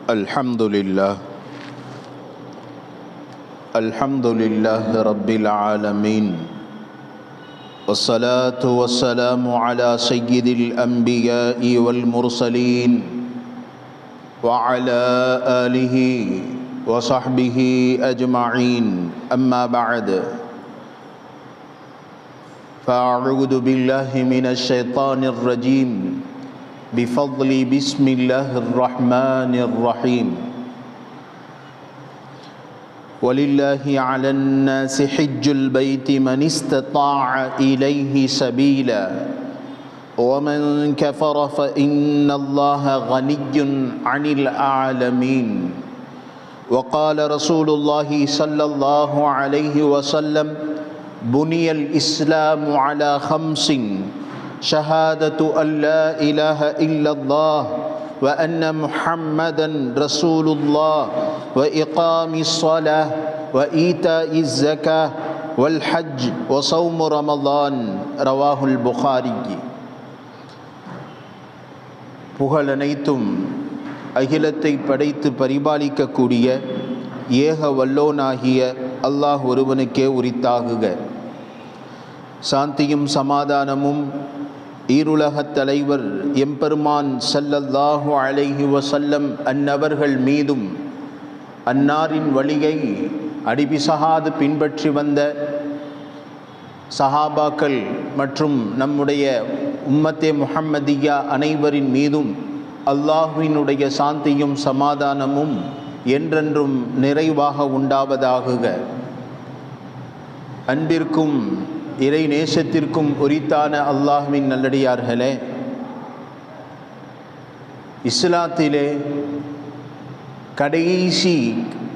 الحمد لله رب العالمين، والصلاة والسلام على سيد الأنبياء والمرسلين وعلى آله وصحبه أجمعين. أما بعد، فأعوذ بالله من الشيطان الرجيم بفضل بسم الله الرحمن الرحيم. ولله على الناس حج البيت من استطاع إليه سبيلا ومن كفر فإن الله غني عن العالمين. وقال رسول الله صلى الله عليه وسلم: بني الإسلام على خمس: شهادة أن لا إله إلا الله وأن محمدا رسول الله وإقام الصلاة وإيتاء الزكاة والحج وصوم رمضان. رواه البخاري. புகழனைத்தும் அகிலத்தை படைத்து பரிபாலிக்கக்கூடிய ஏக வல்லோனாகிய அல்லாஹ் ஒருவனுக்கே உரித்தாகுக. சாந்தியும் சமாதானமும் ஈருலகத் தலைவர் எம்பெருமான் ஸல்லல்லாஹு அலைஹி வஸல்லம் அன்னவர்கள் மீதும், அன்னாரின் வழியை அடிபிசகாது பின்பற்றி வந்த சஹாபாக்கள் மற்றும் நம்முடைய உம்மத்தே முஹம்மதியா அனைவரின் மீதும் அல்லாஹ்வினுடைய சாந்தியும் சமாதானமும் என்றென்றும் நிறைவாக உண்டாவதாகுக. அன்பிற்கும் இறை நேசத்திற்கும் உரித்தான அல்லாஹ்வின் நல்லடியார்களே, இஸ்லாத்திலே கடைசி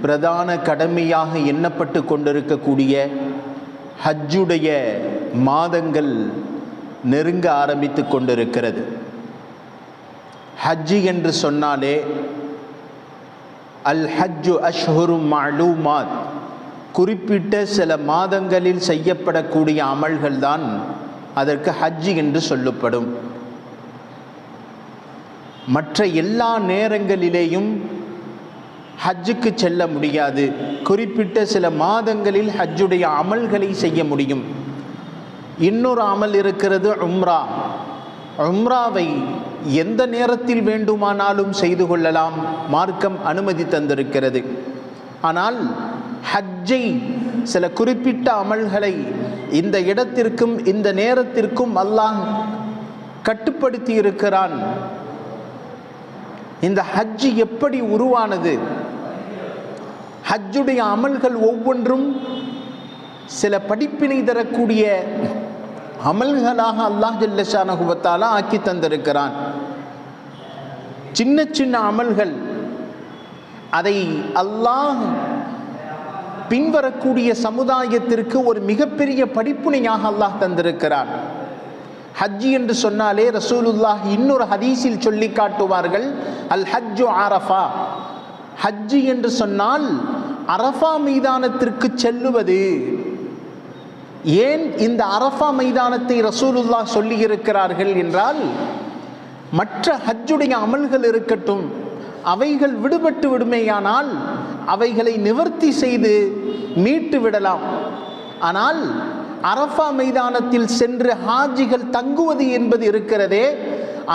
பிரதான கடமையாக எண்ணப்பட்டு கொண்டிருக்கக்கூடிய ஹஜ்ஜுடைய மாதங்கள் நெருங்க ஆரம்பித்து கொண்டிருக்கிறது. ஹஜ்ஜு என்று சொன்னாலே அல் ஹஜ்ஜு அஷ்ஹுரும் மஅலூமாத், குறிப்பிட்ட சில மாதங்களில் செய்யப்படக்கூடிய அமல்கள் தான் அதற்கு ஹஜ்ஜு என்று சொல்லப்படும். மற்ற எல்லா நேரங்களிலேயும் ஹஜ்ஜுக்கு செல்ல முடியாது. குறிப்பிட்ட சில மாதங்களில் ஹஜ்ஜுடைய அமல்களை செய்ய முடியும். இன்னொரு அமல் இருக்கிறது, உம்ரா. உம்ராவை எந்த நேரத்தில் வேண்டுமானாலும் செய்து கொள்ளலாம், மார்க்கம் அனுமதி தந்திருக்கிறது. ஆனால் ஹஜ்ஜை, சில குறிப்பிட்ட அமல்களை இந்த இடத்திற்கும் இந்த நேரத்திற்கும் அல்லாஹ் கட்டுப்படுத்தி இருக்கிறான். இந்த ஹஜ்ஜு எப்படி உருவானது? ஹஜ்ஜுடைய அமல்கள் ஒவ்வொன்றும் சில படிப்பினை தரக்கூடிய அமல்களாக அல்லாஹ் ஜல்ல ஷானஹு வ தஆலா ஆக்கி தந்திருக்கிறான். சின்ன சின்ன அமல்கள், அதை அல்லாஹ் பின்வரக்கூடிய சமுதாயத்திற்கு ஒரு மிகப்பெரிய படிப்புனையாக அல்லாஹ் தந்திருக்கிறான். ஹஜ்ஜி என்று சொன்னாலே ரசூலுல்லாஹ் இன்னொரு ஹதீஸில் சொல்லி காட்டுவார்கள், அல் ஹஜ்ஜு அரஃபா. ஹஜ்ஜி என்று சொன்னால் அரஃபா மைதானத்திற்கு செல்லுவது. ஏன் இந்த அரஃபா மைதானத்தை ரசூலுல்லாஹ் சொல்லி இருக்கிறார்கள் என்றால், மற்ற ஹஜ்ஜுடைய அமல்கள் இருக்கட்டும், அவைகள் விடுபட்டு விடுமேயானால் அவைகளை நிவர்த்தி செய்து மீட்டு விடலாம். ஆனால் அரஃபா மைதானத்தில் சென்று ஹாஜிகள் தங்குவது என்பது இருக்கிறதே,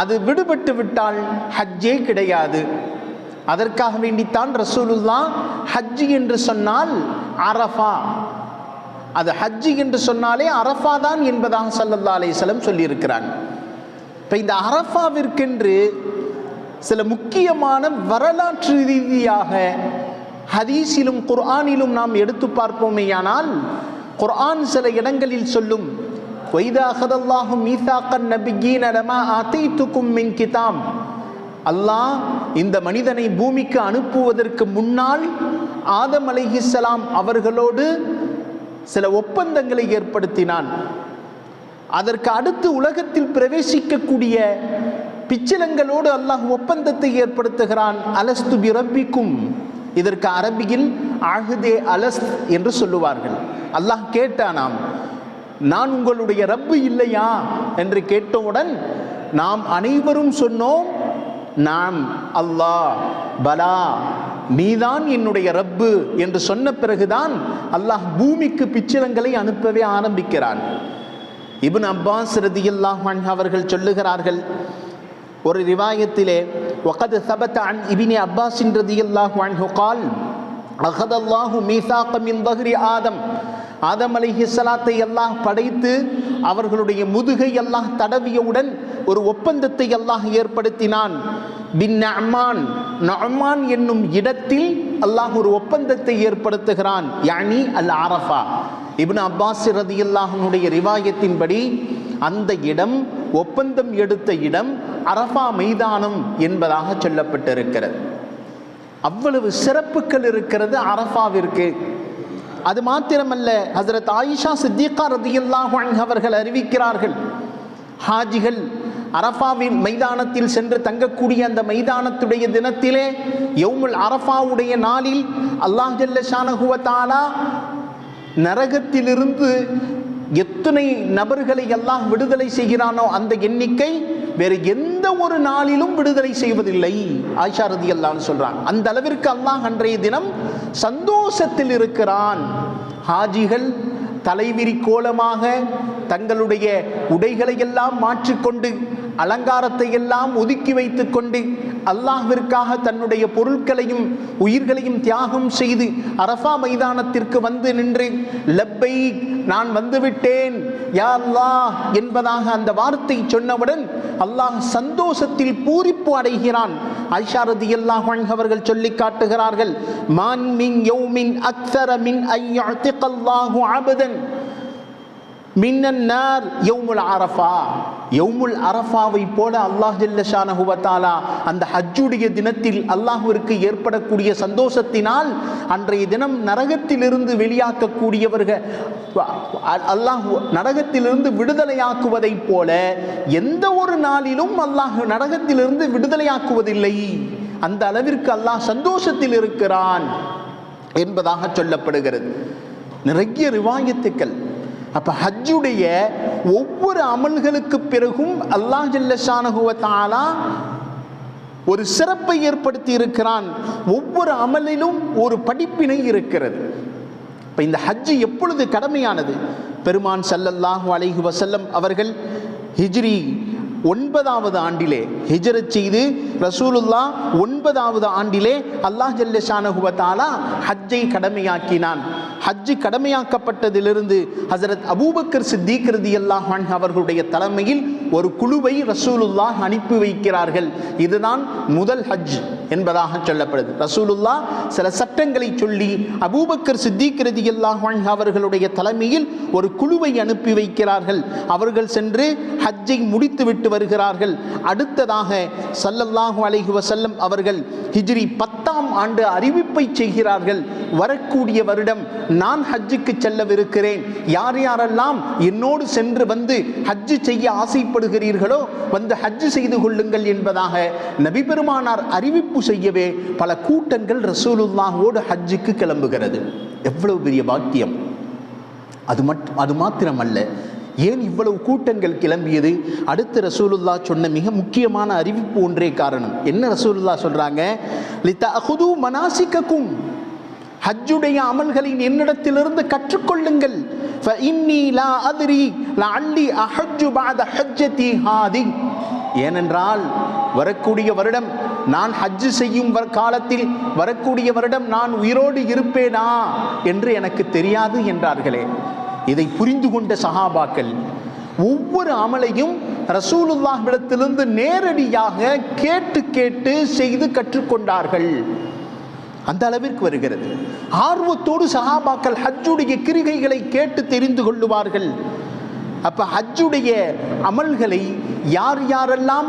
அது விடுபட்டு விட்டால் ஹஜ்ஜே கிடையாது. அதற்காக வேண்டித்தான் ரசூலுல்லாஹ் ஹஜ்ஜி என்று சொன்னால் அரஃபா, அது ஹஜ்ஜி என்று சொன்னாலே அரஃபா தான் என்பதாக ஸல்லல்லாஹு அலைஹி வஸல்லம் சொல்லியிருக்கிறான். இப்போ இந்த அரஃபாவிற்கென்று சில முக்கியமான வரலாற்று ரீதியாக ஹதீஸிலும் குர்ஆனிலும் நாம் எடுத்து பார்ப்போமேயானால், குர்ஆன் சில இடங்களில் சொல்லும், வைதா அஹதல்லாஹு மீசாக்கன் நபியீன லமா ஆதைதுக்கும் மின் கிதாப். அல்லாஹ் இந்த மனிதனை பூமிக்கு அனுப்புவதற்கு முன்னால் ஆதம் அலைஹிஸ்ஸலாம் அவர்களோடு சில ஒப்பந்தங்களை ஏற்படுத்தினான். அதற்கு அடுத்து உலகத்தில் பிரவேசிக்கக்கூடிய பிச்சலங்களோடு அல்லாஹ் ஒப்பந்தத்தை ஏற்படுத்துகிறான். அலஸ்து பி ரப்பிக்கும், இதற்கு அரபியில் அஹ்தே அலஸ்த் என்று சொல்லுவார்கள். அல்லாஹ் கேட்டானாம், நான் உங்களுடைய ரப்பு இல்லையா என்று கேட்டவுடன் நாம் அனைவரும் சொன்னோம், நாம் அல்லாஹ் பலா நீதான் என்னுடைய ரப்பு என்று சொன்ன பிறகுதான் அல்லாஹ் பூமிக்கு பிச்சிலங்களை அனுப்பவே ஆரம்பிக்கிறான். இப்னு அப்பாஸ் ரலியல்லாஹு அன்ஹு அவர்கள் சொல்லுகிறார்கள், ஒரு ரிவாயத்திலே வகத் ஸபத அன் இப்னு அப்பாஸ் ரலியல்லாஹு அன்ஹு قال அகத அல்லாஹு மீசாக மின் ظهر ஆதம். ஆதம் அலைஹிஸ்ஸலாத்தை அல்லாஹ் படைத்து அவர்களுடைய முதுகை அல்லாஹ் தடவியவுடன் ஒரு ஒப்பந்தத்தை அல்லாஹ் ஏற்படுத்தினான். பின் நஅமான், நஅமான் என்னும் இடத்தில் அல்லாஹ் ஒரு ஒப்பந்தத்தை ஏற்படுத்துகிறான். யானி அல் அரஃபா. இப்னு அப்பாஸ் ரலியல்லாஹு அன்ஹுடைய ரிவாயத்தின்படி அந்த இடம், ஒப்பந்தம் எடுத்த இடம் அரஃபா மைதானம் என்பதாக சொல்லப்பட்டிருக்கிறது. அவ்வளவு சிறப்புகள் இருக்கிறது அரஃபாவிற்கு. அது மாத்திரமல்ல, ஹஜ்ரத் ஆயிஷா சித்திகா ரலியல்லாஹு அன்ஹா அவர்கள் அறிவிக்கிறார்கள், ஹாஜிகள் அரஃபாவின் மைதானத்தில் சென்று தங்கக்கூடிய அந்த மைதானத்துடைய தினத்திலே, யௌமுல் அரஃபாவுடைய நாளில் அல்லாஹ் ஜல்ல ஷானஹு வ தஆலா நரகத்திலிருந்து எத்தனை நபர்களை அல்லாஹ் விடுதலை செய்கிறானோ அந்த எண்ணிக்கை வேறு எந்த ஒரு நாளிலும் விடுதலை செய்வதில்லை. ஆயிஷா ரலியல்லாஹு அன்ஹா சொல்றாங்க, அந்த அளவிற்கு அல்லாஹ் அன்றைய தினம் சந்தோஷத்தில் இருக்கிறான். ஹாஜிகள் தலைவிரி கோலமாக தங்களுடைய உடைகளை எல்லாம் மாற்றிக்கொண்டு, அலங்காரத்தை எல்லாம் ஒதுக்கி வைத்து கொண்டு, அல்லாஹ்விற்காக தன்னுடைய பொருட்களையும் உயிர்களையும் தியாகம் செய்து அரஃபா மைதானத்திற்கு வந்து நின்று லப்பைக், நான் வந்துவிட்டேன் யா அல்லாஹ் என்பதாக அந்த வார்த்தை சொன்னவுடன் அல்லாஹ் சந்தோஷத்தில் பூரிப்பு அடைகிறான். ஆயிஷா ரலியல்லாஹு அன்ஹா அவர்கள் சொல்லி காட்டுகிறார்கள், மான் மின் யௌமின் அக்ஸர மின் அய்யுஅதிகல்லாஹு அபதன் மின்னன் நார் யௌமுல் அரஃபா. யௌமுல் அரஃபாவை போல அல்லாஹ் ஜல்ல ஷானஹு வ தஆலா அந்த ஹஜ்ஜுடைய தினத்தில் அல்லாஹ்விற்கு ஏற்படக்கூடிய சந்தோஷத்தினால் அன்றைய தினம் நரகத்திலிருந்து வெளியாக்கக்கூடியவர்கள், அல்லாஹ் நரகத்திலிருந்து விடுதலையாக்குவதை போல எந்த ஒரு நாளிலும் அல்லாஹ் நரகத்திலிருந்து விடுதலையாக்குவதில்லை. அந்த அளவிற்கு அல்லாஹ் சந்தோஷத்தில் இருக்கிறான் என்பதாக சொல்லப்படுகிறது. நிறைய ரிவாயத்துக்கள். அப்ப ஹஜ்ஜுடைய ஒவ்வொரு அமல்களுக்கு பிறகும் அல்லாஹ் ஜல்ல ஷானஹு வ தஆலா ஒரு சிறப்பை ஏற்படுத்தி இருக்கிறான். ஒவ்வொரு அமலிலும் ஒரு படிப்பினை இருக்கிறது. இப்ப இந்த ஹஜ்ஜு எப்பொழுது கடமையானது? பெருமான் ஸல்லல்லாஹு அலைஹி வஸல்லம் அவர்கள் ஹிஜ்ரி 9வது ஆண்டிலே ஹிஜ்ரத் செய்து ரசூலுல்லாஹ் 9வது ஆண்டிலே அல்லாஹ் ஜல்ல ஷானஹு வ தஆலா ஹஜ்ஜை கடமையாக்கினான். ஹஜ்ஜு கடமையாக்கப்பட்டதிலிருந்து ஹஜ்ரத் அபூபக்கர் சித்திக் ரலியல்லாஹு அன்ஹு அவர்களுடைய தலைமையில் ஒரு குழுவை ரசூலுல்லாஹ் அனுப்பி வைக்கிறார்கள். இதுதான் முதல் ஹஜ் என்பதாக சொல்லப்படுது. ரசூலுல்லாஹ் சில சட்டங்களை சொல்லி அபூபக்கர் சித்திக் ரலியல்லாஹு அன்ஹு அவர்களுடைய தலைமையில் ஒரு குழுவை அனுப்பி வைக்கிறார்கள். அவர்கள் சென்று ஹஜ்ஜை முடித்துவிட்டு வருகிறார்கள். அடுத்ததாக ஸல்லல்லாஹு அலைஹி வஸல்லம் அவர்கள் ஹிஜ்ரி 10ஆம் ஆண்டு அறிவிப்பை செய்கிறார்கள், வரக்கூடிய வருடம் நான் ஹஜ்ஜுக்கு செல்லவிருக்கிறேன், யார் யாரெல்லாம் என்னோடு சென்று வந்து ஹஜ்ஜு செய்ய ஆசைப்படுகிறீர்களோ வந்து ஹஜ்ஜு செய்து கொள்ளுங்கள் என்பதாக நபி பெருமானார் அறிவிப்பு செய்யவே பல கூட்டங்கள் ரசூலுல்லாஹோடு ஹஜ்ஜுக்கு கிளம்புகிறது. எவ்வளவு பெரிய பாக்கியம்! அது மாத்திரமல்ல, ஏன் இவ்வளவு கூட்டங்கள் கிளம்பியது? அடுத்து ரசூலுல்லாஹ் சொன்ன மிக முக்கியமான அறிவிப்பு ஒன்றே காரணம். என்ன ரசூலுல்லாஹ் சொல்றாங்க? லிதஅகுது மனாசிகக்கும், ஹஜ்ஜுடைய அமல்களை என்னிடத்திலிருந்து கற்றுக்கொள்ளுங்கள். ஃபஇன்னி லா அத்ரி லஅல்லி அஹஜ்ஜு பஅத ஹஜ்ஜதி ஹாதி. ஏனென்றால் வரக்கூடிய வருடம் நான் ஹஜ்ஜு செய்யும் காலத்தில் வரக்கூடிய வருடம் நான் உயிரோடு இருப்பேனா என்று எனக்கு தெரியாது என்றார்களே. இதை புரிந்து கொண்ட சஹாபாக்கள் ஒவ்வொரு அமலையும் ரசூலுல்லாஹ்விடத்திலிருந்து நேரடியாக கேட்டு கேட்டு செய்து கற்றுக்கொண்டார்கள். அந்த அளவிற்கு வருகிறது. ஆர்வத்தோடு சஹாபாக்கள் ஹஜ்ஜுடைய கிரிகைகளை கேட்டு தெரிந்து கொள்ளுவார்கள். அப்ப ஹஜ்ஜுடைய அமல்களை யார் யாரெல்லாம்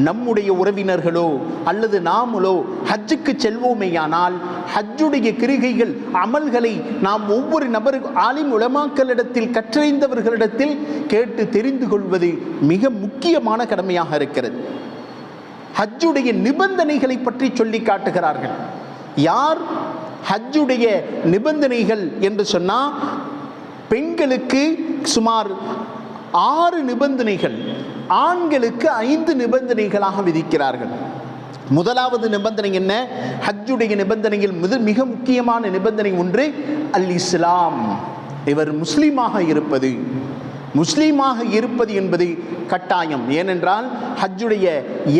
நம்முடைய உறவினர்களோ அல்லது நாமளோ ஹஜ்ஜுக்கு செல்வோமேயானால் ஹஜ்ஜுடைய கிரிகைகள் அமல்களை நாம் ஒவ்வொரு நபர் ஆலிம் உலமாக்களிடத்தில் கற்றறிந்தவர்களிடத்தில் கேட்டு தெரிந்து கொள்வது மிக முக்கியமான கடமையாக இருக்கிறது. ஹஜ்ஜுடைய நிபந்தனைகளை பற்றி சொல்லி காட்டுகிறார்கள். யார் ஹஜ்ஜுடைய நிபந்தனைகள் என்று சொன்னால், பெண்களுக்கு சுமார் 6 நிபந்தனைகள், ஆண்களுக்கு 5 நிபந்தனைகளாக விதிக்கிறார்கள். முதலாவது நிபந்தனை என்ன? ஹஜ்ஜுடைய நிபந்தனையில் மிக முக்கியமான நிபந்தனை ஒன்று அல் இஸ்லாம். இவர் முஸ்லீமாக இருப்பது. முஸ்லீமாக இருப்பது என்பது கட்டாயம். ஏனென்றால் ஹஜ்ஜுடைய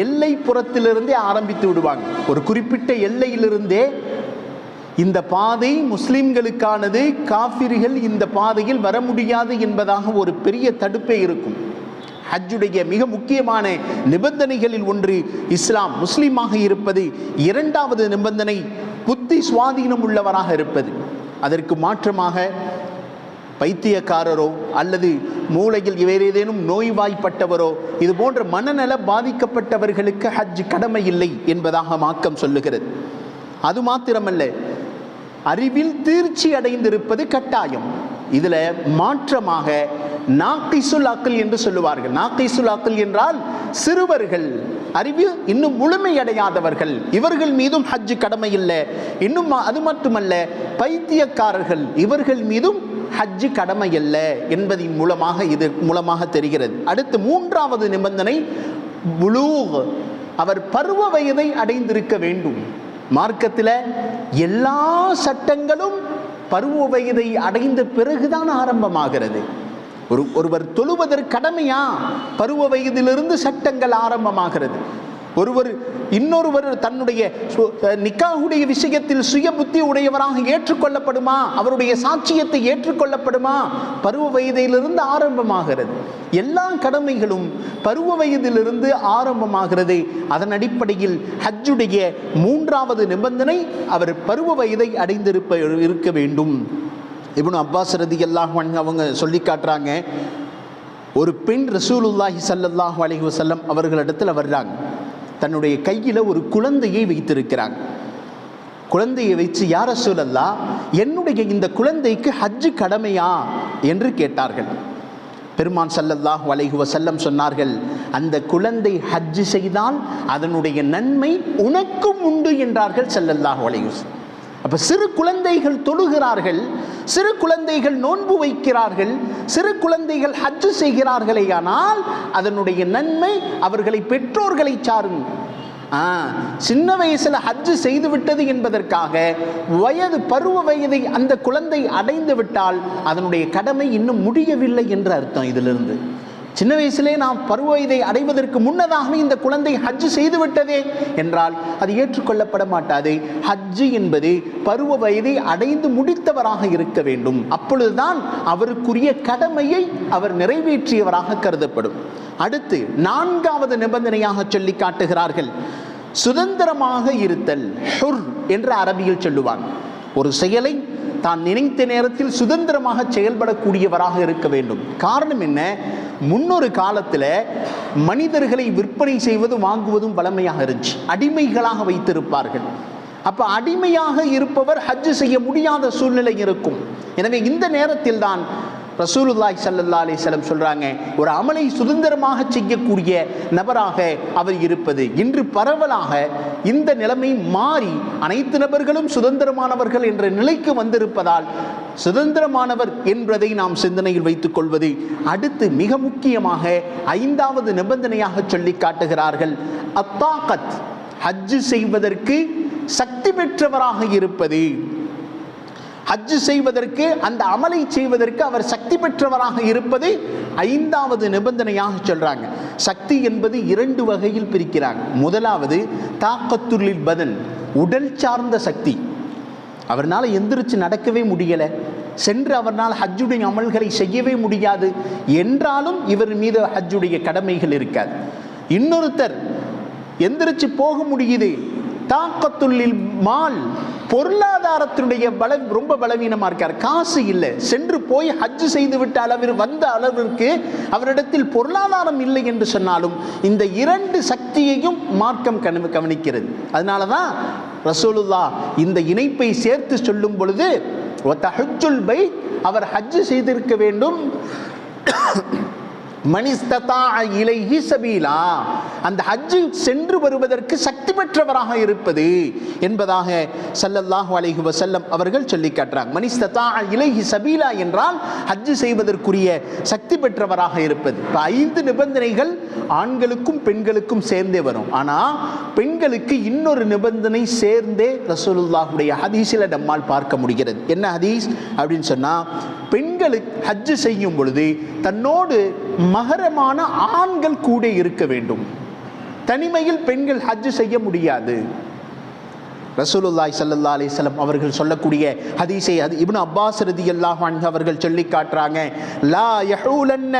எல்லை புறத்திலிருந்தே ஆரம்பித்து விடுவாங்க. ஒரு குறிப்பிட்ட எல்லையிலிருந்தே இந்த பாதை முஸ்லிம்களுக்கானது, காஃபிர்கள் இந்த பாதையில் வர முடியாது என்பதாக ஒரு பெரிய தடுப்பே இருக்கும். ஹஜ்ஜுடைய மிக முக்கியமான நிபந்தனைகளில் ஒன்று இஸ்லாம், முஸ்லீமாக இருப்பது. இரண்டாவது நிபந்தனை புத்தி சுவாதீனம் உள்ளவராக இருப்பது. அதற்கு மாற்றமாக பைத்தியக்காரரோ அல்லது மூளையில் வேறு ஏதேனும் நோய்வாய்ப்பட்டவரோ இது போன்ற மனநல பாதிக்கப்பட்டவர்களுக்கு ஹஜ் கடமை இல்லை என்பதாக மார்க்கம் சொல்லுகிறது. அது மாத்திரமல்ல, அறிவில் தேர்ச்சி அடைந்திருப்பது கட்டாயம். இதுல மாற்றமாக நாக்கிசுல் அக்ல் என்று சொல்லுவார்கள். நாக்கிசுல் அக்ல் என்றால் சிறுவர்கள், அறிவு இன்னும் முழுமையடையாதவர்கள், இவர்கள் மீதும் ஹஜ் கடமை இல்லை. இன்னும் அது மட்டுமல்ல, பைத்தியக்காரர்கள், இவர்கள் மீதும் ஹஜ் கடமை அல்ல என்பதின் மூலமாக இது மூலமாக தெரிகிறது. அடுத்து மூன்றாவது நிபந்தனை புலூக், அவர் பருவ வயதை அடைந்திருக்க வேண்டும். மார்க்கத்தில் எல்லா சட்டங்களும் பருவ வயதை அடைந்த பிறகுதான் ஆரம்பமாகிறது. ஒருவர் தொழுவதற்கு கடமையா? பருவ வயதிலிருந்து சட்டங்கள் ஆரம்பமாகிறது. இன்னொருவர் தன்னுடைய நிக்காஹுடைய விஷயத்தில் சுய புத்தி உடையவராக ஏற்றுக்கொள்ளப்படுமா? அவருடைய சாட்சியத்தை ஏற்றுக்கொள்ளப்படுமா? பருவ வயதிலிருந்து ஆரம்பமாகிறது. எல்லா கடமைகளும் பருவ வயதிலிருந்து ஆரம்பமாகிறது. அதன் அடிப்படையில் ஹஜ்ஜுடைய மூன்றாவது நிபந்தனை அவர் பருவ வயதை இருக்க வேண்டும். இப்னு அப்பாஸ் ரலியல்லாஹு அன்ஹு அவங்க சொல்லி காட்டுறாங்க, ஒரு பெண் ரசூலுல்லாஹி ஸல்லல்லாஹு அலைஹி வஸல்லம் அவர்களிடத்தில் வர்றாங்க. தன்னுடைய கையில் ஒரு குழந்தையை வைத்திருக்கிறாங்க. குழந்தையை வச்சு, யா ரசூலல்லாஹ், என்னுடைய இந்த குழந்தைக்கு ஹஜ் கடமையா என்று கேட்டார்கள். பெருமான் ஸல்லல்லாஹு அலைஹி வஸல்லம் சொன்னார்கள், அந்த குழந்தை ஹஜ் செய்தால் அதனுடைய நன்மை உனக்கும் உண்டு என்றார்கள் ஸல்லல்லாஹு அலைஹி வஸல்லம். அப்ப சிறு குழந்தைகள் தொழுகிறார்கள், சிறு குழந்தைகள் நோன்பு வைக்கிறார்கள், சிறு குழந்தைகள் ஹஜ் செய்கிறார்களே, ஆனால் அதனுடைய நன்மை அவர்களை பெற்றோர்களை சாரும். சின்ன வயசுல ஹஜ் செய்து விட்டது என்பதற்காக பருவ வயதை அந்த குழந்தை அடைந்து விட்டால் அதனுடைய கடமை இன்னும் முடியவில்லை என்று அர்த்தம். இதிலிருந்து சின்ன வயசிலே நாம் பருவ வயதை அடைவதற்கு முன்னதாகவே இந்த குழந்தை ஹஜ் செய்து விட்டதே என்றால் அது ஏற்றுக்கொள்ளப்பட மாட்டாது. ஹஜ் என்பது பருவ வயதை அடைந்து முடித்தவராக இருக்க வேண்டும். அப்பொழுதுதான் அவருக்குரிய கடமையை அவர் நிறைவேற்றியவராக கருதப்படும். அடுத்து நான்காவது நிபந்தனையாக சொல்லி காட்டுகிறார்கள், சுதந்திரமாக இருத்தல். ஹுர் என்று அரபியில் சொல்லுவாங்க. ஒரு செயலை தான் நினைத்த நேரத்தில் சுதந்திரமாக செயல்படக்கூடியவராக இருக்க வேண்டும். காரணம் என்ன? முன்னொரு காலத்தில் மனிதர்களை விற்பனை செய்வதும் வாங்குவதும் வளமையாக இருந்துச்சு. அடிமைகளாக வைத்திருப்பார்கள். அப்ப அடிமையாக இருப்பவர் ஹஜ் செய்ய முடியாத சூழ்நிலை இருக்கும். எனவே இந்த நேரத்தில் தான் ரசூலுல்லாஹி ஸல்லல்லாஹு அலைஹி வஸல்லம் சொல்றாங்க, ஒரு அமலை சுதந்திரமாக செய்யக்கூடிய நபராக அவர் இருப்பது. இன்று பரவலாக இந்த நிலைமை மாறி அனைத்து நபர்களும் சுதந்திரமானவர்கள் என்ற நிலைக்கு வந்திருப்பதால் சுதந்திரமானவர் என்பதை நாம் சிந்தனையில் வைத்துக் கொள்வது. அடுத்து மிக முக்கியமாக ஐந்தாவது நிபந்தனையாக சொல்லி காட்டுகிறார்கள், அத்தாகத், ஹஜ் செய்வதற்கு சக்தி பெற்றவராக இருப்பது. ஹஜ் செய்வதற்கு, அந்த அமலை செய்வதற்கு அவர் சக்தி பெற்றவராக இருப்பது ஐந்தாவது நிபந்தனையாக சொல்றாங்க. சக்தி என்பது இரண்டு வகையில் பிரிக்கிறாங்க. முதலாவது தாக்கத்துல்லில் பதன், உடல் சார்ந்த சக்தி. அவர்னால எந்திரிச்சு நடக்கவே முடியலை, சென்று அவர்னால் ஹஜ்ஜுடைய அமல்களை செய்யவே முடியாது என்றாலும் இவர் மீது ஹஜ்ஜுடைய கடமைகள் இருக்காது. இன்னொருத்தர் எந்திரிச்சு போக முடியுது, தாக்கத்துல்லில் மால், பொருளாதாரத்தினுடைய ரொம்ப பலவீனமா இருக்கார், காசு இல்லை, சென்று போய் ஹஜ் செய்து விட்ட வந்த அளவிற்கு அவரிடத்தில் பொருளாதாரம் இல்லை என்று சொன்னாலும் இந்த இரண்டு சக்தியையும் மார்க்கம் கவனிக்கிறது. அதனாலதான் ரசூலுல்லாஹ் இந்த இணைப்பை சேர்த்து சொல்லும் பொழுது அவர் ஹஜ் செய்திருக்க வேண்டும், மனிஸ்ததா இலைஹி சபீலா, அந்த ஹஜ்ஜு சென்று வருவதற்கு சக்தி பெற்றவராக இருப்பது என்பதாக ஸல்லல்லாஹு அலைஹி வஸல்லம் அவர்கள் சொல்லி காட்டுறாங்க. மனிஸ்ததா இலைஹி சபீலா என்றால் ஹஜ்ஜு செய்வதற்குரிய சக்தி பெற்றவராக இருப்பது. இப்போ 5 நிபந்தனைகள் ஆண்களுக்கும் பெண்களுக்கும் சேர்ந்தே வரும். ஆனால் பெண்களுக்கு இன்னொரு நிபந்தனை சேர்ந்தே ரசூலுல்லாஹுடைய ஹதீஸில் நம்மால் பார்க்க முடிகிறது. என்ன ஹதீஸ் அப்படின்னு சொன்னால், பெண்களுக்கு ஹஜ்ஜு செய்யும் பொழுது தன்னோடு மஹரமான ஆண்கள் கூட இருக்க வேண்டும். தனிமையில் பெண்கள் ஹஜ்ஜு செய்ய முடியாது. ரசூலுல்லாஹி ஸல்லல்லாஹு அலைஹி வஸல்லம் அவர்கள் சொல்லக்கூடிய ஹதீஸை இப்னு அப்பாஸ் ரலியல்லாஹு அன்ஹு அவர்கள் சொல்லி காட்டுறாங்க. லா யஹூலன்ன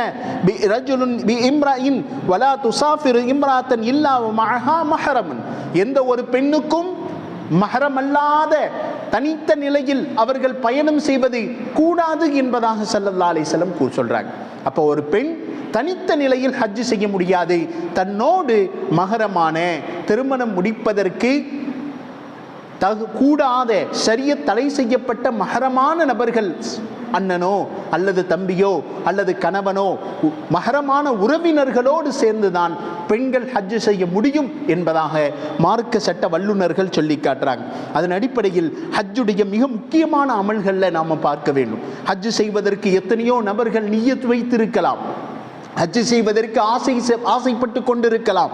பிரஜுலுன் பிஇம்ராஇன் வலா துஸாஃபிரு இம்ராஅத்தன் இல்லா வமஅஹா மஹரமன். எந்த ஒரு பெண்ணுக்கும் மஹரம் அல்லாத தனித்த நிலையில் அவர்கள் பயணம் செய்வது கூடாது என்பதாக ஸல்லல்லாஹு அலைஹி வஸல்லம் சொல்றாங்க. அப்போ ஒரு பெண் தனித்த நிலையில் ஹஜ்ஜு செய்ய முடியாது. தன்னோடு மஹரமான திருமணம் முடிப்பதற்கு கூடாத ஷரியத் தடை செய்யப்பட்ட மஹரமான நபர்கள், அண்ணனோ அல்லது தம்பியோ அல்லது கணவனோ, மஹரமான உறவினர்களோடு சேர்ந்துதான் பெண்கள் ஹஜ்ஜு செய்ய முடியும் என்பதாக மார்க்க சட்ட வல்லுநர்கள் சொல்லி காட்டுறாங்க. அதன் அடிப்படையில் ஹஜ்ஜுடைய மிக முக்கியமான அமல்களில் நாம் பார்க்க வேண்டும். ஹஜ்ஜு செய்வதற்கு எத்தனையோ நபர்கள் நிய்யத் வைத்திருக்கலாம், ஹஜ்ஜு செய்வதற்கு ஆசைப்பட்டு கொண்டிருக்கலாம்.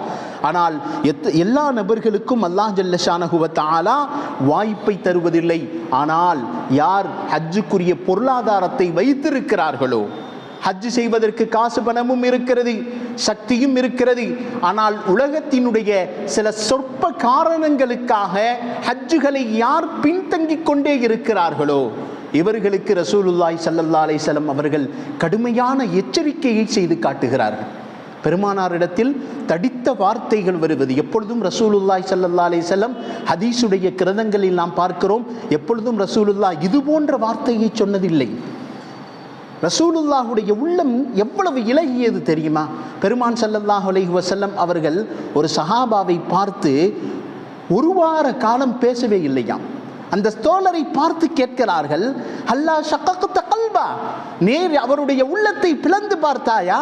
ஆனால் எல்லா நபர்களுக்கும் அல்லாஹ் ஜல்ல ஷானஹு வ தஆலா வாய்ப்பை தருவதில்லை. ஆனால் யார் ஹஜ்ஜுக்குரிய பொருளாதாரத்தை வைத்திருக்கிறார்களோ, ஹஜ்ஜு செய்வதற்கு காசு பணமும் இருக்கிறது, சக்தியும் இருக்கிறது, ஆனால் உலகத்தினுடைய சில சொற்ப காரணங்களுக்காக ஹஜ்ஜுகளை யார் பின்தங்கிக் கொண்டே இருக்கிறார்களோ, இவர்களுக்கு ரசூலுல்லாஹி ஸல்லல்லாஹு அலைஹி வஸல்லம் அவர்கள் கடுமையான எச்சரிக்கையை செய்து காட்டுகிறார்கள். பெருமானாரிடத்தில் தடித்த வார்த்தைகள் வருவது எப்பொழுதும் ரசூலுல்லாஹி ஸல்லல்லாஹு அலைஹி வஸல்லம் ஹதீஸுடைய கிரந்தங்களில் நாம் பார்க்கிறோம். எப்பொழுதும் ரசூலுல்லாஹ் இது போன்ற வார்த்தையை சொன்னதில்லை. ரசூலுல்லாஹுடைய உள்ளம் எவ்வளவு இலகியது தெரியுமா? பெருமான் ஸல்லல்லாஹு அலைஹி வஸல்லம் அவர்கள் ஒரு சஹாபாவை பார்த்து ஒரு வார காலம் பேசவே இல்லையாம். அந்த தோழரை பார்த்து கேட்கிறார்கள், அல்லா ஷக்கக்த கல்பா, நீ அவருடைய உள்ளத்தை பிளந்து பார்த்தாயா,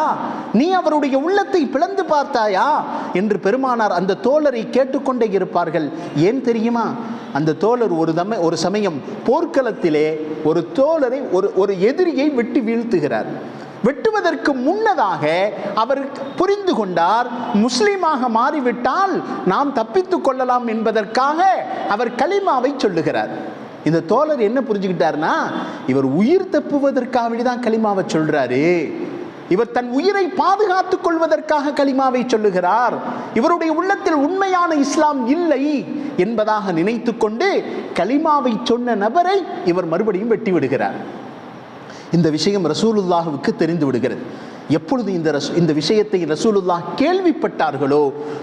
நீ அவருடைய உள்ளத்தை பிளந்து பார்த்தாயா என்று பெருமானார் அந்த தோழரை கேட்டுக்கொண்டே இருப்பார்கள். ஏன் தெரியுமா? அந்த தோழர் ஒரு சமயம் போர்க்களத்திலே ஒரு தோழரை ஒரு எதிரியை வெட்டி வீழ்த்துகிறார். வெட்டுவதற்கு முன்னதாக அவர் புரிந்து கொண்டார், முஸ்லீமாக மாறிவிட்டால் நாம் தப்பித்துக் கொள்ளலாம் என்பதற்காக அவர் கலிமாவை சொல்லுகிறார். இந்த தோழர் என்ன புரிஞ்சுக்கிட்டார்னா, இவர் உயிர் தப்புவதற்காக தான் கலிமாவை சொல்றாரு, இவர் தன் உயிரை பாதுகாத்துக் கொள்வதற்காக கலிமாவை சொல்லுகிறார், இவருடைய உள்ளத்தில் உண்மையான இஸ்லாம் இல்லை என்பதாக நினைத்து கொண்டு கலிமாவை சொன்ன நபரை இவர் மறுபடியும் வெட்டி விடுகிறார். இந்த விஷயம் ரசூலுல்லாஹுவுக்கு தெரிந்து விடுகிறது. எப்பொழுது இந்த விஷயத்தை ரசூலுல்லாஹ் கேள்விப்பட்டார்களோ,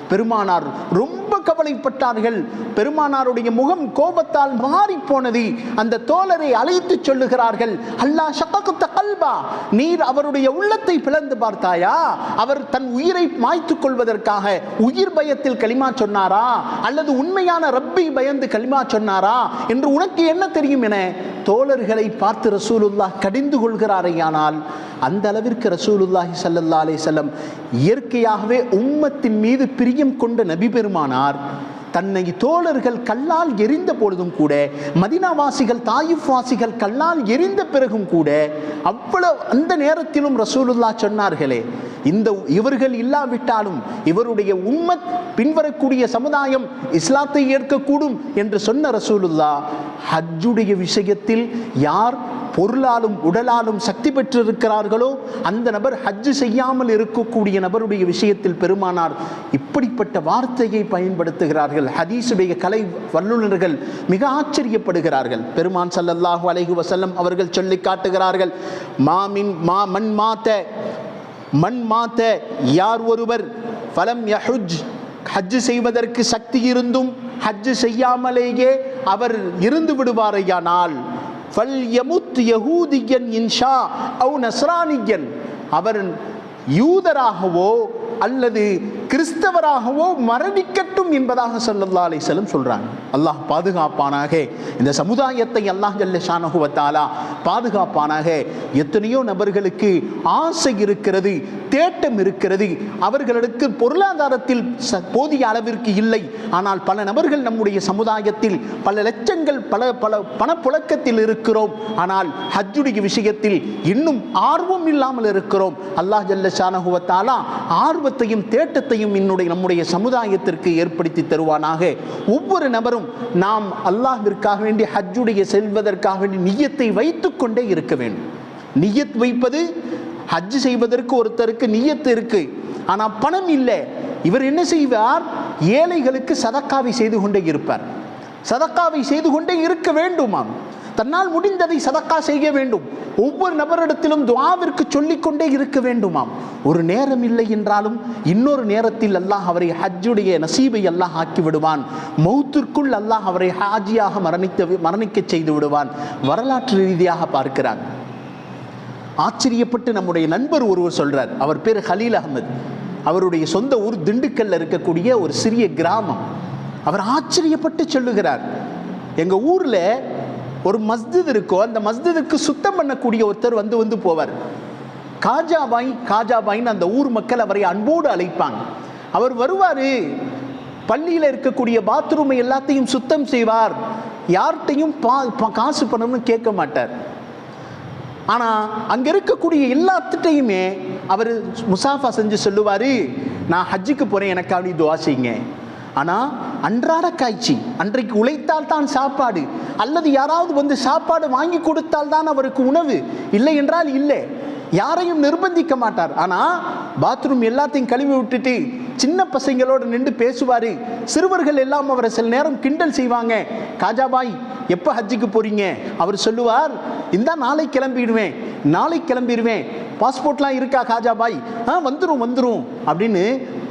பெருமானார் ரொம்ப கவலைப்பட்டார்கள். பெருமானாருடைய முகம் கோபத்தால் மாறி போனது. அந்த தோழரை அழைத்து சொல்லுகிறார்கள், அல்லாஹ் ஷக்கக்த கல்பா, நீர் அவருடைய உள்ளத்தை பிளந்து பார்த்தாயா? அவர் தன் உயிரை மாய்த்துக் கொள்வதற்காக உயிர் பயத்தில் கலிமா சொன்னாரா, அல்லது உண்மையான ரப்பை பயந்து கலிமா சொன்னாரா என்று உனக்கு என்ன தெரியும் என தோழர்களை பார்த்து ரசூலுல்லாஹ் கடிந்து கொள்கிறாரையானால், அந்த அளவிற்கு ரசூலுல்லாஹி ஸல்லல்லாஹு அலைஹி வஸல்லம் இயற்கையாகவே உம்மத்தின் மீது பிரியம் கொண்ட நபி பெருமானார் தன்னை தோழர்கள் கல்லால் எரிந்த பொழுதும் கூட, மதீனாவாசிகள் தாயிஃப் வாசிகள் கல்லால் எரிந்த பிறகும் கூட, அவ்வளவு அந்த நேரத்திலும் ரசூலுல்லாஹ் சொன்னார்களே, இவர்கள் இல்லாவிட்டாலும் இவருடைய உம்மத் பின்வரக்கூடிய சமுதாயம் இஸ்லாத்தை ஏற்கக்கூடும் என்று சொன்ன ரசூலுல்லாஹ், ஹஜ்ஜுடைய விஷயத்தில் யார் பொருளாலும் உடலாலும் சக்தி பெற்றிருக்கிறார்களோ அந்த நபர் ஹஜ்ஜு செய்யாமல் இருக்கக்கூடிய நபருடைய விஷயத்தில் பெருமானார் இப்படிப்பட்ட வார்த்தையை பயன்படுத்துகிறார்கள். ஹதீஸுடைய கலை வல்லுநர்கள் மிக ஆச்சரியப்படுகிறார்கள். பெருமான் ஸல்லல்லாஹு அலைஹி வஸல்லம் அவர்கள் சொல்லி காட்டுகிறார்கள், மன் மாத்த யார் ஒருவர் ஃபலம் யஹுஜ், ஹஜ்ஜு செய்வதற்கு சக்தி இருந்தும் ஹஜ்ஜு செய்யாமலேயே அவர் இருந்து விடுவாரையானால், ஃபல் யமுத் யஹூதியன் இன்ஷா அவ் நஸ்ரானியன், அவர் யூதராகவோ அல்லது கிறிஸ்தவராகவோ மரணிக்கட்டும் என்பதாக ஸல்லல்லாஹு அலைஹி வஸல்லம் சொல்றாங்க. அல்லாஹ் பாதுகாப்பானாக. இந்த சமுதாயத்தை அல்லாஹ் ஜல்ல ஷானஹு வ தஆலா பாதுகாப்பானாக. எத்தனையோ நபர்களுக்கு ஆசை இருக்கிறது, தேட்டம் இருக்கிறது, அவர்களுக்கு பொருளாதாரத்தில் போதிய அளவிற்கு இல்லை. ஆனால் பல நபர்கள் நம்முடைய சமுதாயத்தில் பல லட்சங்கள் பல பல பணப்புழக்கத்தில் இருக்கிறோம். ஆனால் ஹஜ்ஜுடைய விஷயத்தில் இன்னும் ஆர்வம் இல்லாமல் இருக்கிறோம். அல்லாஹ் ஜல்ல ஷானஹு வ தஆலா ஆர்வத்தையும் தேட்டத்தையும் நம்முடைய சமுதாயத்திற்கு ஏற்படுத்தி தருவானாக. ஒவ்வொரு நபரும் நாம் அல்லாஹ்விற்காக வேண்டி ஹஜ்ஜுடைய செல்வதற்காக வேண்டி நிய்யத்தை வைத்துக் கொண்டே இருக்க வேண்டும். நிய்யத் வைப்பது, ஹஜ் செய்வதற்கு ஒருத்தருக்கு நிய்யத்து இருக்கு, ஆனால் பணம் இல்லை. இவர் என்ன செய்வார்? ஏழைகளுக்கு சதக்காவை செய்து கொண்டே இருப்பார். சதக்காவை செய்து கொண்டே இருக்க வேண்டுமாம். தன்னால் முடிந்ததை சதக்கா செய்ய வேண்டும். ஒவ்வொரு நபரிடத்திலும் துஆவிற்கு சொல்லிக்கொண்டே இருக்க வேண்டுமாம். ஒரு நேரம் இல்லை என்றாலும் இன்னொரு நேரத்தில் அல்லாஹ் அவரை ஹஜ்ஜுடைய நசீபை அல்லாஹ் ஆக்கி விடுவான். மௌத்திற்குள் அல்லாஹ் அவரை ஹாஜியாக மரணிக்க செய்து விடுவான். வரலாற்று ரீதியாக பார்க்கிறார். ஆச்சரியப்பட்டு நம்முடைய நண்பர் ஒருவர் சொல்றார். அவர் பேர் ஹலீல் அஹ்மத். அவருடைய சொந்த ஊர் திண்டுக்கல்ல இருக்கக்கூடிய ஒரு சிறிய கிராமம். அவர் ஆச்சரியப்பட்டு சொல்லுகிறார், எங்க ஊர்ல ஒரு மஸ்ஜித் இருக்கோ, அந்த மஸ்ஜிதுக்கு சுத்தம் பண்ணக்கூடிய ஒருத்தர் வந்து போவார். காஜாபாயின்னு அந்த ஊர் மக்கள் அவரை அன்போடு அழைப்பாங்க. அவர் வருவார், பள்ளியில் இருக்கக்கூடிய பாத்ரூமை எல்லாத்தையும் சுத்தம் செய்வார். யார்கிட்டையும் காசு பணம்னு கேட்க மாட்டார். ஆனால் அங்கே இருக்கக்கூடிய எல்லாத்துட்டையுமே அவர் முசாஃபா செஞ்சு சொல்லுவார், நான் ஹஜ்ஜுக்கு போகிறேன், எனக்காக துஆ செய்யுங்க. ஆனால் அன்றாட காய்ச்சி, அன்றைக்கு உழைத்தால் தான் சாப்பாடு, அல்லது யாராவது வந்து சாப்பாடு வாங்கி கொடுத்தால் தான் அவருக்கு உணவு, இல்லை என்றால் இல்லை. யாரையும் நிர்பந்திக்க மாட்டார். ஆனால் பாத்ரூம் எல்லாத்தையும் கழுவி விட்டுட்டு சின்ன பசங்களோடு நின்று பேசுவார். சிறுவர்கள் எல்லாம் அவரை சில நேரம் கிண்டல் செய்வாங்க. காஜாபாய் எப்போ ஹஜ்ஜுக்கு போகிறீங்க? அவர் சொல்லுவார், இந்த நாளை கிளம்பிடுவேன், பாஸ்போர்ட்லாம் இருக்கா காஜாபாய்? வந்துடும் அப்படின்னு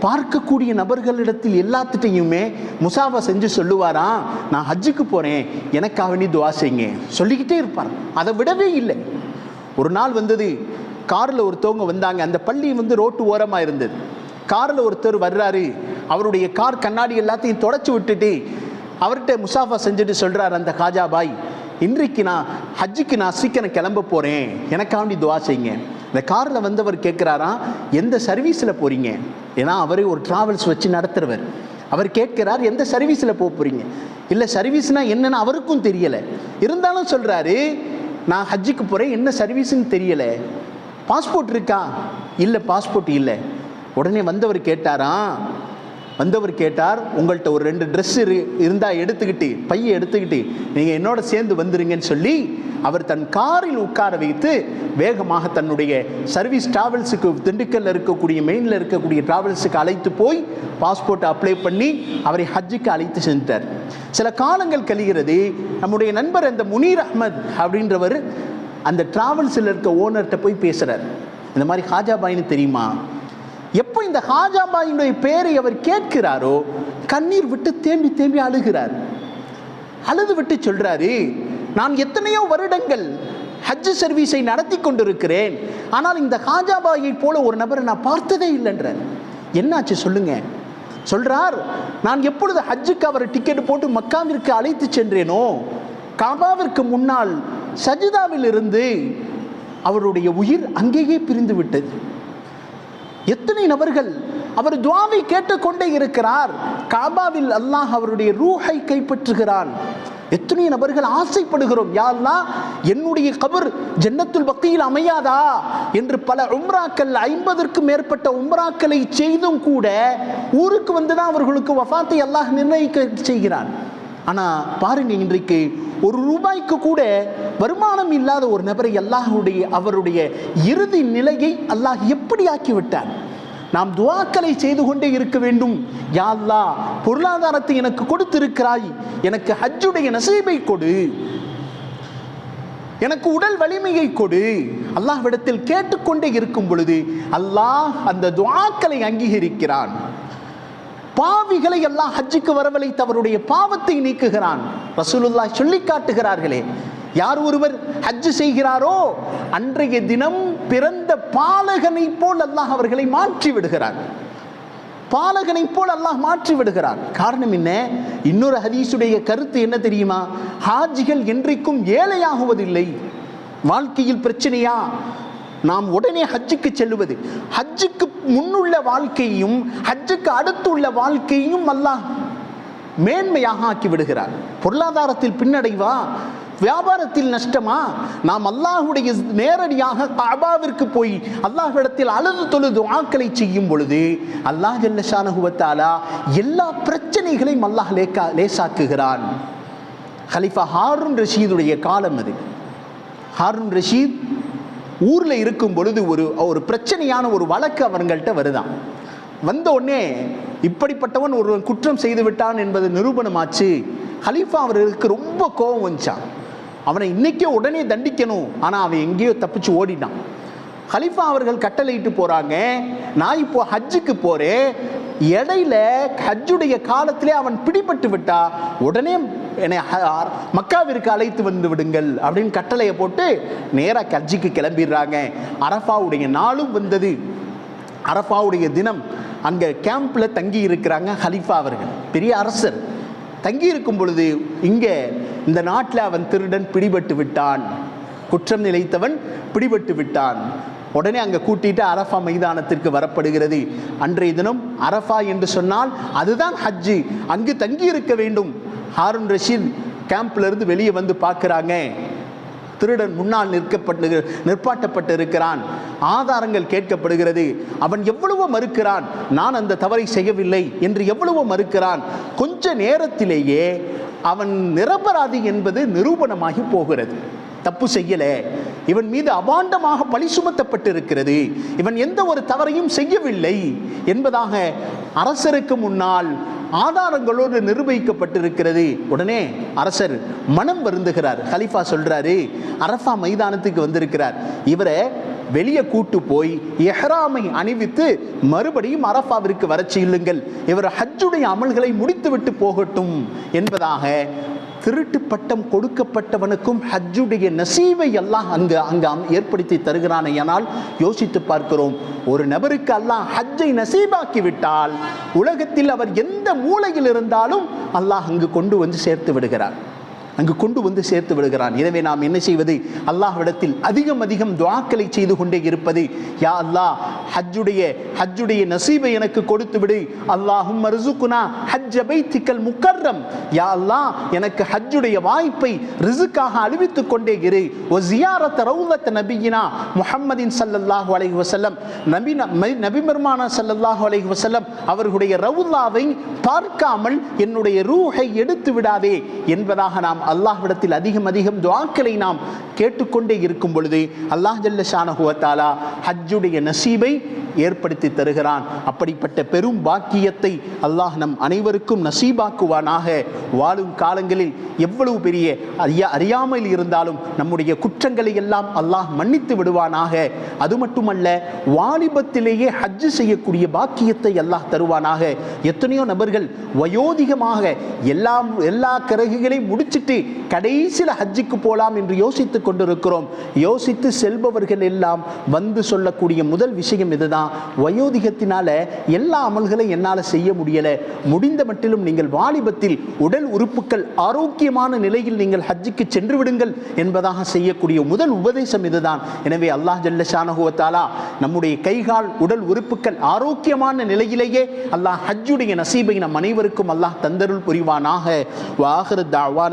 பார்க்கக்கூடிய நபர்களிடத்தில் எல்லாத்துட்டையுமே முசாஃபா செஞ்சு சொல்லுவாரா, நான் ஹஜ்ஜுக்கு போகிறேன், எனக்காக நீ துஆ செய்யுங்க சொல்லிக்கிட்டே இருப்பார். அதை விடவே இல்லை. ஒரு நாள் வந்தது, காரில் ஒருத்தவங்க வந்தாங்க. அந்த பள்ளி ரோட்டு ஓரமாக இருந்தது. காரில் ஒருத்தர் வர்றாரு. அவருடைய கார் கண்ணாடி எல்லாத்தையும் தொடச்சி விட்டுட்டு அவர்கிட்ட முசாஃபா செஞ்சுட்டு சொல்கிறார், அந்த காஜாபாய், இன்றைக்கு நான் ஹஜ்ஜுக்கு சீக்கிரம் கிளம்ப போகிறேன், எனக்காண்டி துஆ செய்யுங்க. இந்த காரில் வந்தவர் கேட்குறாராம், எந்த சர்வீஸில் போகிறீங்க? ஏன்னா அவரே ஒரு ட்ராவல்ஸ் வச்சு நடத்துகிறவர். அவர் கேட்கிறார், எந்த சர்வீஸில் போகிறீங்க? இல்லை, சர்வீஸ்னால் என்னென்னு அவருக்கும் தெரியலை. இருந்தாலும் சொல்கிறாரு, நான் ஹஜ்ஜுக்கு போகிறேன், என்ன சர்வீஸ்ன்னு தெரியலை. பாஸ்போர்ட் இருக்கா? இல்லை, பாஸ்போர்ட் இல்லை. உடனே வந்தவர் கேட்டார், உங்கள்கிட்ட ஒரு 2 ட்ரெஸ் இருந்தால் எடுத்துக்கிட்டு, பையை எடுத்துக்கிட்டு நீங்கள் என்னோட சேர்ந்து வந்துருங்கன்னு சொல்லி அவர் தன் காரில் உட்கார வைத்து வேகமாக தன்னுடைய சர்வீஸ் டிராவல்ஸுக்கு, திண்டுக்கல்ல இருக்கக்கூடிய மெயினில் இருக்கக்கூடிய டிராவல்ஸுக்கு அழைத்து போய் பாஸ்போர்ட்டை அப்ளை பண்ணி அவரை ஹஜ்ஜுக்கு அழைத்து சென்றார். சில காலங்கள் கழிகிறது. நம்முடைய நண்பர் அந்த முனீர் அஹ்மத் அப்படின்றவர் அந்த டிராவல்ஸில் இருக்க ஓனர்கிட்ட போய் பேசுகிறார், இந்த மாதிரி ஹாஜாபாயின்னு தெரியுமா? எப்போ இந்த ஹாஜாபாயினுடைய பேரை அவர் கேட்கிறாரோ கண்ணீர் விட்டு தேம்பி அழுகிறார். அழுது விட்டு சொல்றாரு, நான் எத்தனையோ வருடங்கள் ஹஜ் சர்வீஸை நடத்தி கொண்டிருக்கிறேன், ஆனால் இந்த ஹாஜாபாயை போல ஒரு நபரை நான் பார்த்ததே இல்லைன்றார். என்னாச்சு சொல்லுங்க? சொல்றார், நான் எப்பொழுது ஹஜ்ஜுக்கு அவரை டிக்கெட் போட்டு மக்காவிற்கு அழைத்து சென்றேனோ, காபாவிற்கு முன்னால் சஜிதாவில் இருந்து அவருடைய உயிர் அங்கேயே பிரிந்து விட்டது. எத்தனை நபர்கள் அவர் துஆவை கேட்டுக்கொண்டே இருக்கிறார். காபாவில் அல்லாஹ் அவருடைய ரூஹை கைப்பற்றுகிறான். எத்தனை நபர்கள் ஆசைப்படுகிறோம், யா அல்லாஹ் என்னுடைய கபர் ஜன்னத்துல் பக்கீல் அமையாதா என்று பல உம்ராக்கள், 50க்கும் மேற்பட்ட உம்ராக்களை செய்தும் கூட ஊருக்கு வந்துதான் அவர்களுக்கு வஃபாத்தை அல்லாஹ் நிர்ணயிக்க செய்கிறான். ஆனால் பாருங்க, இன்றைக்கு ₹1 கூட வருமானம் இல்லாத ஒரு நபரை அவருடைய இறுதி நிலையை அல்லாஹ் எப்படி ஆக்கிவிட்டார். நாம் துஆக்களை செய்து கொண்டே இருக்க வேண்டும். யா அல்லாஹ், பொருளாதாரத்தை எனக்கு கொடுத்திருக்கிறாய், எனக்கு ஹஜ்ஜுடைய நசீபை கொடு, எனக்கு உடல் வலிமையை கொடு. அல்லாஹ்விடத்தில் கேட்டுக்கொண்டே இருக்கும் பொழுது அல்லாஹ் அந்த துஆக்களை அங்கீகரிக்கிறான். பாவிகளை எல்லாம் ஹஜ்ஜுக்கு வரவழைத்து அவருடைய பாவத்தை நீக்குகிறான். ரசூலுல்லாஹ் சொல்லி காட்டுகிறார்களே, யார் ஒருவர் ஹஜ் செய்கிறாரோ அன்றைய தினம் பிறந்த பாலகனை போல் அல்லாஹ் அவர்களை மாற்றி விடுகிறார். பாலகனை போல் அல்லாஹ் மாற்றி விடுகிறார். காரணம் என்ன? இன்னொரு ஹதீஸுடைய கருத்து என்ன தெரியுமா? ஹாஜிகள் என்றைக்கும் ஏழையாகுவதில்லை. வாழ்க்கையில் பிரச்சனையா, நாம் உடனே ஹஜ்ஜுக்கு செல்லுவது, ஹஜ்ஜுக்கு முன்னுள்ள வாழ்க்கையும் ஹஜ்ஜுக்கு அடுத்துள்ள வாழ்க்கையும் அல்லாஹ் மேன்மையாக ஆக்கி விடுகிறார். பொருளாதாரத்தில் பின்னடைவா, வியாபாரத்தில் நஷ்டமா, நாம் அல்லாஹுடைய நேரடியாக கஅபாவிற்கு போய் அல்லாஹ்விடத்தில் அழுது தொழுது துஆக்களை செய்யும் பொழுது அல்லாஹ் ஜல்ல ஷானஹு வ தஆலா எல்லா பிரச்சனைகளையும் அல்லாஹ் லேசாக்குகிறான். கலீஃபா ஹாரூன் ரஷீதுடைய காலம் அது. ஹாரூன் ரஷீத் ஊரில் இருக்கும் பொழுது ஒரு பிரச்சனையான ஒரு வழக்கு அவங்கள்ட்ட வருதான். வந்த உடனே இப்படிப்பட்டவன் ஒரு குற்றம் செய்து விட்டான் என்பது நிரூபணமாச்சு. கலீஃபா அவர்களுக்கு ரொம்ப கோபம் வந்துச்சான். அவனை இன்னைக்கே உடனே தண்டிக்கணும். ஆனால் அவன் எங்கேயோ தப்பிச்சு ஓடிட்டான். கலீஃபா அவர்கள் கட்டளையிட்டு போறாங்க, நான் இப்போ ஹஜ்ஜுக்கு போறேன், இடையில ஹஜ்ஜுடைய காலத்திலே அவன் பிடிபட்டு விட்டா உடனே என்னை மக்காவிற்கு அழைத்து வந்து விடுங்கள் அப்படின்னு கட்டளையை போட்டு நேராக ஹஜ்ஜுக்கு கிளம்பிடுறாங்க. அரஃபாவுடைய நாளும் வந்தது. அரஃபாவுடைய தினம் அங்கே கேம்பில் தங்கி இருக்கிறாங்க. கலீஃபா அவர்கள் பெரிய அரசர் தங்கி இருக்கும் பொழுது இங்கே இந்த நாட்டில் அவன் திருடன் பிடிபட்டு விட்டான், குற்றம் நிலைத்தவன் பிடிபட்டு விட்டான். உடனே அங்கே கூட்டிட்டு அரஃபா மைதானத்திற்கு வரப்படுகிறது. அன்றைய தினம் அரஃபா என்று சொன்னால் அதுதான் ஹஜ்ஜு, அங்கு தங்கி இருக்க வேண்டும். ஹாரூன் ரஷீத் கேம்ப்ல இருந்து வெளியே வந்து பார்க்குறாங்க, திருடன் முன்னால் நிற்பாட்டப்பட்டு இருக்கிறான். ஆதாரங்கள் கேட்கப்படுகிறது. அவன் எவ்வளவோ மறுக்கிறான், நான் அந்த தவறை செய்யவில்லை என்று எவ்வளவோ மறுக்கிறான். கொஞ்ச நேரத்திலேயே அவன் நிரபராதி என்பது நிரூபணமாகி போகிறது. தப்பு செய்யல, இவன் மீது அபாண்டமாக பழி சுமத்தப்பட்டு இருக்கிறது, இவன் எந்த ஒரு தவறையும் செய்யவில்லை என்பதாக அரசருக்கு முன்னால் ஆதாரங்களோடு நிரூபிக்கப்பட்டிருக்கிறது. உடனே அரசர் மனம் வருந்துகிறார். கலீஃபா சொல்றாரு, அரஃபா மைதானத்துக்கு வந்திருக்கிறார், இவரை வெளியே கூட்டு போய் இஹ்ராமை அணிவித்து மறுபடியும் அரஃபாவிற்கு வர செய்யுங்கள், இவர் ஹஜ்ஜுடைய அமல்களை முடித்துவிட்டு போகட்டும் என்பதாக திருட்டு பட்டம் கொடுக்கப்பட்டவனுக்கும் ஹஜ்ஜுடைய நசீபை அல்லாஹ் அங்கு ஏற்படுத்தி தருகிறான். ஆனால் யோசித்து பார்க்கிறோம், ஒரு நபருக்கு அல்லாஹ் ஹஜ்ஜை நசீபாக்கி விட்டால் உலகத்தில் அவர் எந்த மூலையில் இருந்தாலும் அல்லாஹ் அங்கு கொண்டு வந்து சேர்த்து விடுகிறார். எனவே நாம் என்ன செய்வது? அல்லாஹ்விடத்தில் அதிகம் துஆக்களை செய்து கொண்டே இருப்பது. யா அல்லாஹ், ஹஜ்ஜுடைய நசீபை எனக்கு கொடுத்து விடு. அல்லாஹும்ம ர்ஸுக்னா ஹஜ்ஜ பைத்திக்கல் முக்கர்ரம். யா அல்லாஹ், எனக்கு ஹஜ்ஜுடைய வாய்ப்பை ரிஸ்காக அறிவித்துக் கொண்டே இரு. வ ஜியாரத் ரௌலத் நபியினா முஹம்மதின் ஸல்லல்லாஹு அலைஹி வஸல்லம், நபி பெருமானா ஸல்லல்லாஹு அலைஹி வஸல்லம் அவர்களுடைய ரவுலாவை பார்க்காமல் என்னுடைய ரூஹை எடுத்து விடாதே என்பதாக நாம் அல்லாஹ்விடத்தில் அதிகம் துஆக்களை நாம் கேட்டுக்கொண்டே இருக்கும் பொழுது அல்லாஹ் ஜல்ல ஷானஹு வ தஆலா ஹஜ்ஜுடைய நசீபை ஏற்படுத்தி தருகிறான். அப்படிப்பட்ட பெரும் பாக்கியத்தை அல்லாஹ் நம் அனைவருக்கும் நசீபாக்குவானாக. வாழும் காலங்களில் எவ்வளவு பெரிய அறியாமல் இருந்தாலும் நம்முடைய குற்றங்களை எல்லாம் அல்லாஹ் மன்னித்து விடுவானாக. அது மட்டுமல்ல, வாலிபத்திலேயே ஹஜ்ஜு செய்யக்கூடிய பாக்கியத்தை அல்லாஹ் தருவானாக. எத்தனையோ நபர்கள் வயோதிகமாக எல்லா கரகுகளையும் முடிச்சிட்டு கடைசியில் ஹஜ்ஜுக்கு போலாம் என்று யோசித்துக் கொண்டிருக்கிறோம். யோசித்து செல்பவர்கள் எல்லாம் வந்து சொல்லக்கூடிய முதல் விஷயம் இதுதான், வயோதிகத்தினால எல்லா அமல்களையும் என்னால் செய்ய முடியல, முடிந்த மட்டிலும் நீங்கள் வாலிபத்தில் உடல் உறுப்புகள் ஆரோக்கியமான நிலையில் நீங்கள் ஹஜ்ஜுக்கு சென்று விடுங்கள் என்பதாக செய்யக்கூடிய முதல் உபதேசம் இதுதான். எனவே அல்லாஹ் ஜல்ல ஷானஹு வ தஆலா நம்முடைய கைகால் உடல் உறுப்புகள் ஆரோக்கியமான நிலையிலேயே அல்லாஹ் ஹஜ்ஜுடைய நசீபை நம் அனைவருக்கும் அல்லாஹ் தந்தருள் புரிவானாக. வ ஆகிரு தஅவானா